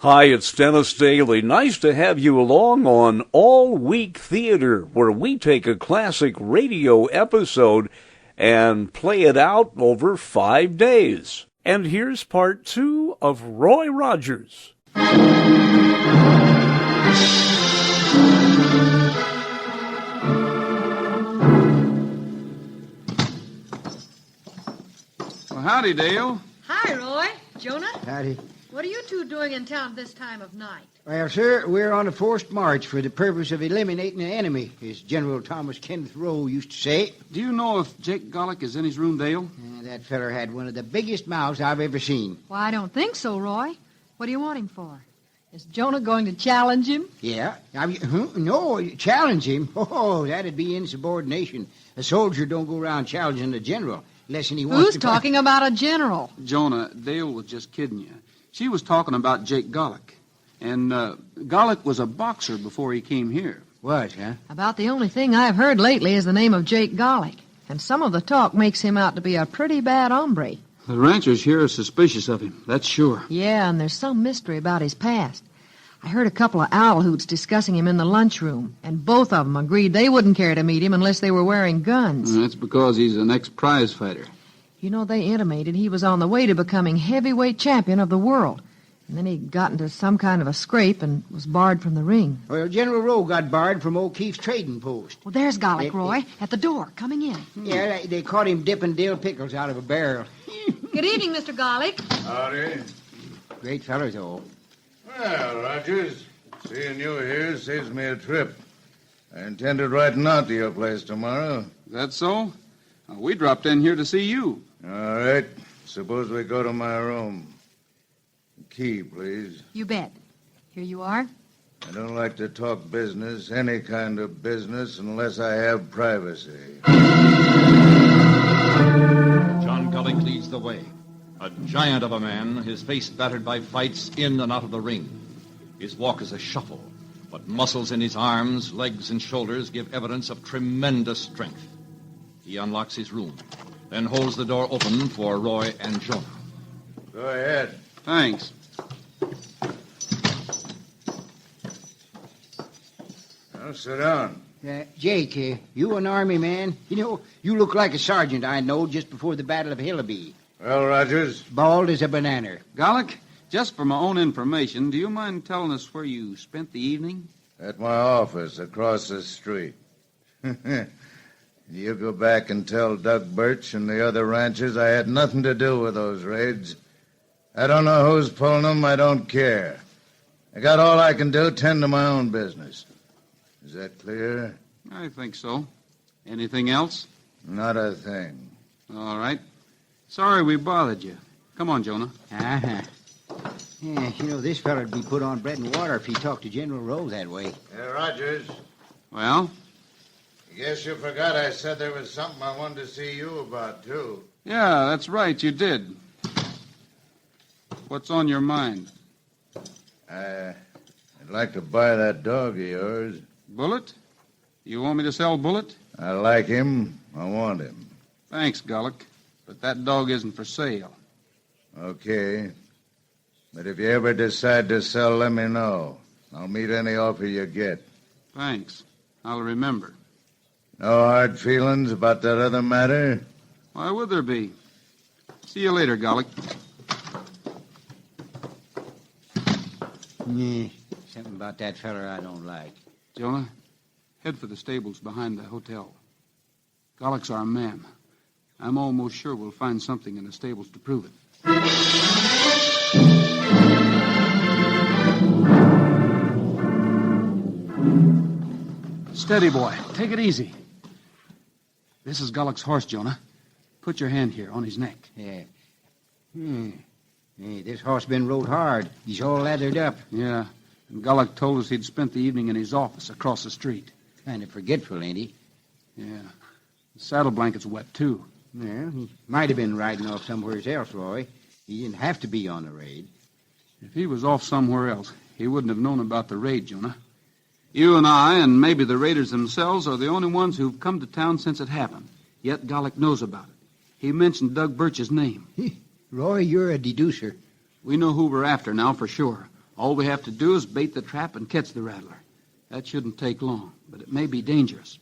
Hi, it's Dennis Daly. Nice to have you along on All Week Theater, where we take a classic radio episode and play it out over 5 days. And here's part 2 of Roy Rogers. Well, howdy, Dale. Hi, Roy. Jonah? Howdy. What are you two doing in town this time of night? Well, sir, we're on a forced march for the purpose of eliminating the enemy, as General Thomas Kenneth Rowe used to say. Do you know if Jake Gollick is in his room, Dale? That feller had one of the biggest mouths I've ever seen. Well, I don't think so, Roy. What do you want him for? Is Jonah going to challenge him? Yeah. No, challenge him? Oh, that'd be insubordination. A soldier don't go around challenging a general unless he wants to... Who's talking about a general? Jonah, Dale was just kidding you. She was talking about Jake Gollick. And Gollick was a boxer before he came here. Was, huh? About the only thing I've heard lately is the name of Jake Gollick. And some of the talk makes him out to be a pretty bad hombre. The ranchers here are suspicious of him, that's sure. Yeah, and there's some mystery about his past. I heard a couple of owl hoots discussing him in the lunchroom, and both of them agreed they wouldn't care to meet him unless they were wearing guns. That's because he's an ex-prize fighter. You know, they intimated he was on the way to becoming heavyweight champion of the world. And then he got into some kind of a scrape and was barred from the ring. Well, General Rowe got barred from O'Keefe's trading post. Well, there's Gollick, Roy, at the door, coming in. Yeah, they caught him dipping dill pickles out of a barrel. Good evening, Mr. Gollick. Howdy. Great feller, though. Well, Rogers, seeing you here saves me a trip. I intended riding out to your place tomorrow. Is that so? We dropped in here to see you. All right. Suppose we go to my room. Key, please. You bet. Here you are. I don't like to talk business, any kind of business, unless I have privacy. John Gollick leads the way. A giant of a man, his face battered by fights in and out of the ring. His walk is a shuffle, but muscles in his arms, legs, and shoulders give evidence of tremendous strength. He unlocks his room, then holds the door open for Roy and Jonah. Go ahead. Thanks. Now, sit down. Jake, you an army man? You know, you look like a sergeant I know just before the Battle of Hillaby. Well, Rogers, Bald as a banana. Gollick, just for my own information, do you mind telling us where you spent the evening? at my office across the street. You go back and tell Doug Birch and the other ranchers I had nothing to do with those raids. I don't know who's pulling them. I don't care. I got all I can do, tend to my own business. Is that clear? I think so. Anything else? Not a thing. All right. Sorry we bothered you. Come on, Jonah. Uh-huh. Yeah, you know, this feller'd be put on bread and water if he talked to General Rowe that way. Hey, Rogers, Well? I guess you forgot I said there was something I wanted to see you about, too. Yeah, that's right, you did. What's on your mind? I'd like to buy that dog of yours. Bullet? You want me to sell Bullet? I like him. I want him. Thanks, Gollick. But that dog isn't for sale. Okay. But if you ever decide to sell, let me know. I'll meet any offer you get. Thanks. I'll remember. No hard feelings about that other matter? Why would there be? See you later, Gollick. Yeah, something about that feller I don't like. Jonah, head for the stables behind the hotel. Gollick's our man. I'm almost sure we'll find something in the stables to prove it. Steady, boy. Take it easy. This is Gollick's horse, Jonah. Put your hand here on his neck. Yeah. Hey, this horse been rode hard. He's all lathered up. Yeah. And Gollick told us he'd spent the evening in his office across the street. Kind of forgetful, ain't he? Yeah. The saddle blanket's wet, too. Well, he might have been riding off somewhere else, Roy. He didn't have to be on the raid. If he was off somewhere else, he wouldn't have known about the raid, Jonah. You and I, and maybe the raiders themselves, are the only ones who've come to town since it happened. Yet Gollick knows about it. He mentioned Doug Birch's name. Roy, you're a deducer. We know who we're after now for sure. All we have to do is bait the trap and catch the rattler. That shouldn't take long, but it may be dangerous.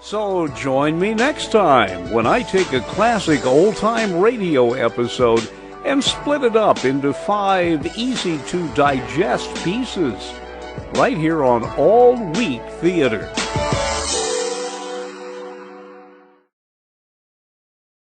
So join me next time when I take a classic old-time radio episode and split it up into 5 easy-to-digest pieces, right here on All Week Theater.